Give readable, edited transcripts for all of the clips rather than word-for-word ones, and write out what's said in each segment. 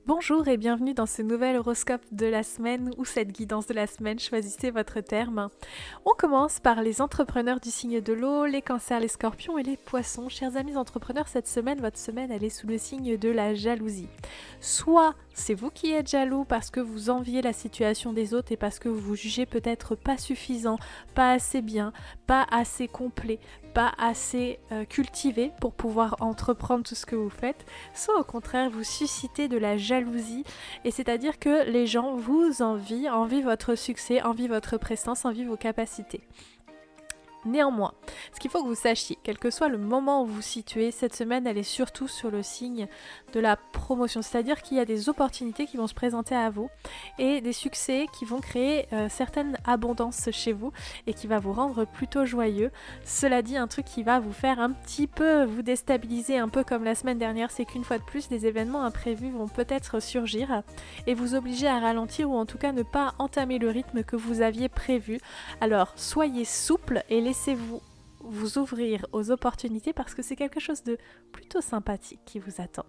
Bonjour et bienvenue dans ce nouvel horoscope de la semaine ou cette guidance de la semaine, choisissez votre terme. On commence par les entrepreneurs du signe de l'eau, les cancers, les scorpions et les poissons. Chers amis entrepreneurs, cette semaine, votre semaine, elle est sous le signe de la jalousie. Soit c'est vous qui êtes jaloux parce que vous enviez la situation des autres et parce que vous vous jugez peut-être pas suffisant, pas assez bien, pas assez complet, pas assez cultivé pour pouvoir entreprendre tout ce que vous faites, soit au contraire vous suscitez de la jalousie et c'est-à-dire que les gens vous envient votre succès, envient votre prestance, envient vos capacités. Néanmoins, ce qu'il faut que vous sachiez, quel que soit le moment où vous vous situez, cette semaine elle est surtout sur le signe de la promotion, c'est-à-dire qu'il y a des opportunités qui vont se présenter à vous et des succès qui vont créer certaines abondances chez vous et qui va vous rendre plutôt joyeux. Cela dit, un truc qui va vous faire un petit peu vous déstabiliser, un peu comme la semaine dernière, c'est qu'une fois de plus, des événements imprévus vont peut-être surgir et vous obliger à ralentir ou en tout cas ne pas entamer le rythme que vous aviez prévu. Alors, soyez souple et laissez-vous vous ouvrir aux opportunités parce que c'est quelque chose de plutôt sympathique qui vous attend.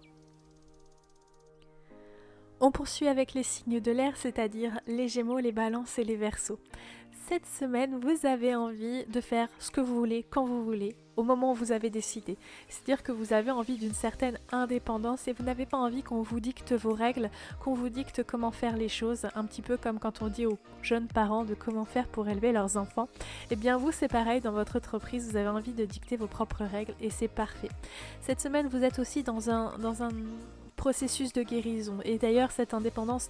On poursuit avec les signes de l'air, c'est-à-dire les Gémeaux, les Balances et les Verseaux. Cette semaine, vous avez envie de faire ce que vous voulez, quand vous voulez, au moment où vous avez décidé. C'est-à-dire que vous avez envie d'une certaine indépendance et vous n'avez pas envie qu'on vous dicte vos règles, qu'on vous dicte comment faire les choses, un petit peu comme quand on dit aux jeunes parents de comment faire pour élever leurs enfants. Eh bien vous, c'est pareil, dans votre entreprise, vous avez envie de dicter vos propres règles et c'est parfait. Cette semaine, vous êtes aussi dans un processus de guérison et d'ailleurs cette indépendance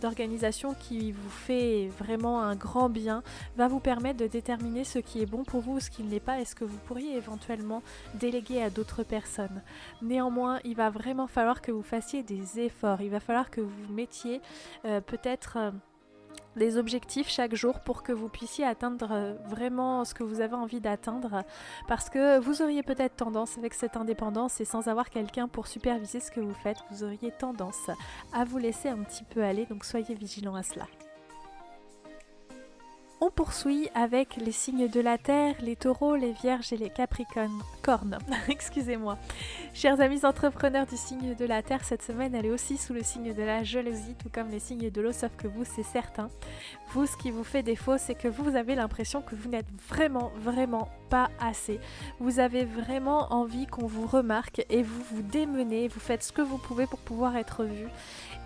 d'organisation qui vous fait vraiment un grand bien va vous permettre de déterminer ce qui est bon pour vous ou ce qui ne l'est pas et ce que vous pourriez éventuellement déléguer à d'autres personnes. Néanmoins, il va vraiment falloir que vous fassiez des efforts, il va falloir que vous mettiez peut-être des objectifs chaque jour pour que vous puissiez atteindre vraiment ce que vous avez envie d'atteindre parce que vous auriez peut-être tendance avec cette indépendance et sans avoir quelqu'un pour superviser ce que vous faites, vous auriez tendance à vous laisser un petit peu aller, donc soyez vigilants à cela. On poursuit avec les signes de la Terre, les taureaux, les vierges et les capricornes. Excusez-moi. Chers amis entrepreneurs du signe de la Terre, cette semaine elle est aussi sous le signe de la jalousie, tout comme les signes de l'eau, sauf que vous c'est certain. Vous, ce qui vous fait défaut, c'est que vous avez l'impression que vous n'êtes vraiment pas assez. Vous avez vraiment envie qu'on vous remarque et vous vous démenez, vous faites ce que vous pouvez pour pouvoir être vu.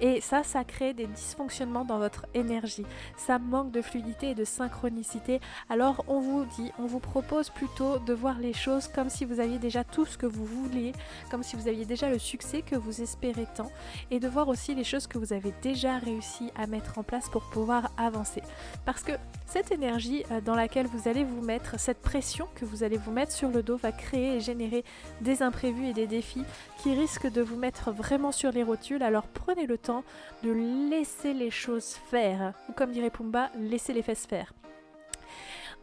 Et ça crée des dysfonctionnements dans votre énergie. Ça manque de fluidité et de synchronicité. Alors on vous propose plutôt de voir les choses comme si vous aviez déjà tout ce que vous vouliez, comme si vous aviez déjà le succès que vous espérez tant, et de voir aussi les choses que vous avez déjà réussi à mettre en place pour pouvoir avancer. Parce que cette énergie dans laquelle vous allez vous mettre, cette pression que vous allez vous mettre sur le dos va créer et générer des imprévus et des défis qui risquent de vous mettre vraiment sur les rotules. Alors prenez le temps de laisser les choses faire, ou comme dirait Pumba, laissez les fesses faire.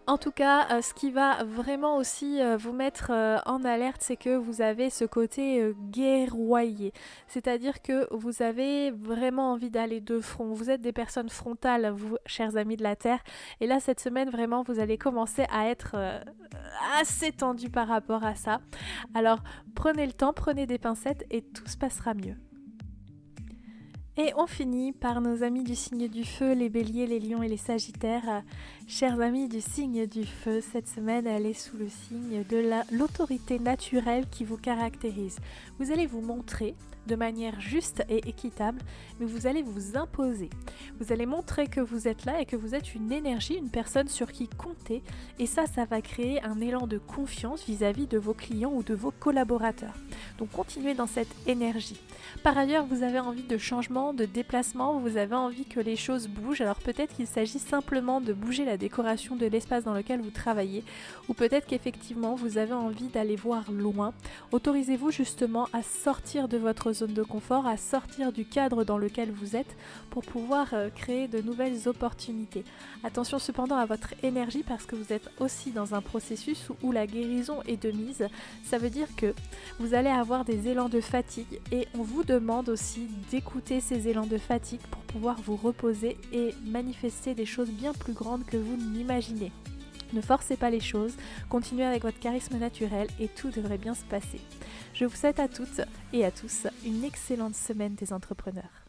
En tout cas, ce qui va vraiment aussi vous mettre en alerte, c'est que vous avez ce côté guerroyer. C'est-à-dire que vous avez vraiment envie d'aller de front. Vous êtes des personnes frontales, vous, chers amis de la Terre. Et là, cette semaine, vraiment, vous allez commencer à être assez tendu par rapport à ça. Alors, prenez le temps, prenez des pincettes et tout se passera mieux. Et on finit par nos amis du signe du feu, les béliers, les lions et les sagittaires. Chers amis du signe du feu, cette semaine elle est sous le signe de l'autorité naturelle qui vous caractérise. Vous allez vous montrer de manière juste et équitable, mais vous allez vous imposer. Vous allez montrer que vous êtes là et que vous êtes une énergie, une personne sur qui compter, et ça va créer un élan de confiance vis-à-vis de vos clients ou de vos collaborateurs. Donc continuez dans cette énergie. Par ailleurs, vous avez envie de changement, de déplacement, vous avez envie que les choses bougent, alors peut-être qu'il s'agit simplement de bouger la décoration de l'espace dans lequel vous travaillez, ou peut-être qu'effectivement vous avez envie d'aller voir loin. Autorisez-vous justement à sortir de votre zone de confort, à sortir du cadre dans lequel vous êtes pour pouvoir créer de nouvelles opportunités. Attention cependant à votre énergie parce que vous êtes aussi dans un processus où la guérison est de mise. Ça veut dire que vous allez avoir des élans de fatigue et on vous demande aussi d'écouter ces élans de fatigue pour pouvoir vous reposer et manifester des choses bien plus grandes que vous n'imaginez. Ne forcez pas les choses, continuez avec votre charisme naturel et tout devrait bien se passer. Je vous souhaite à toutes et à tous une excellente semaine des entrepreneurs.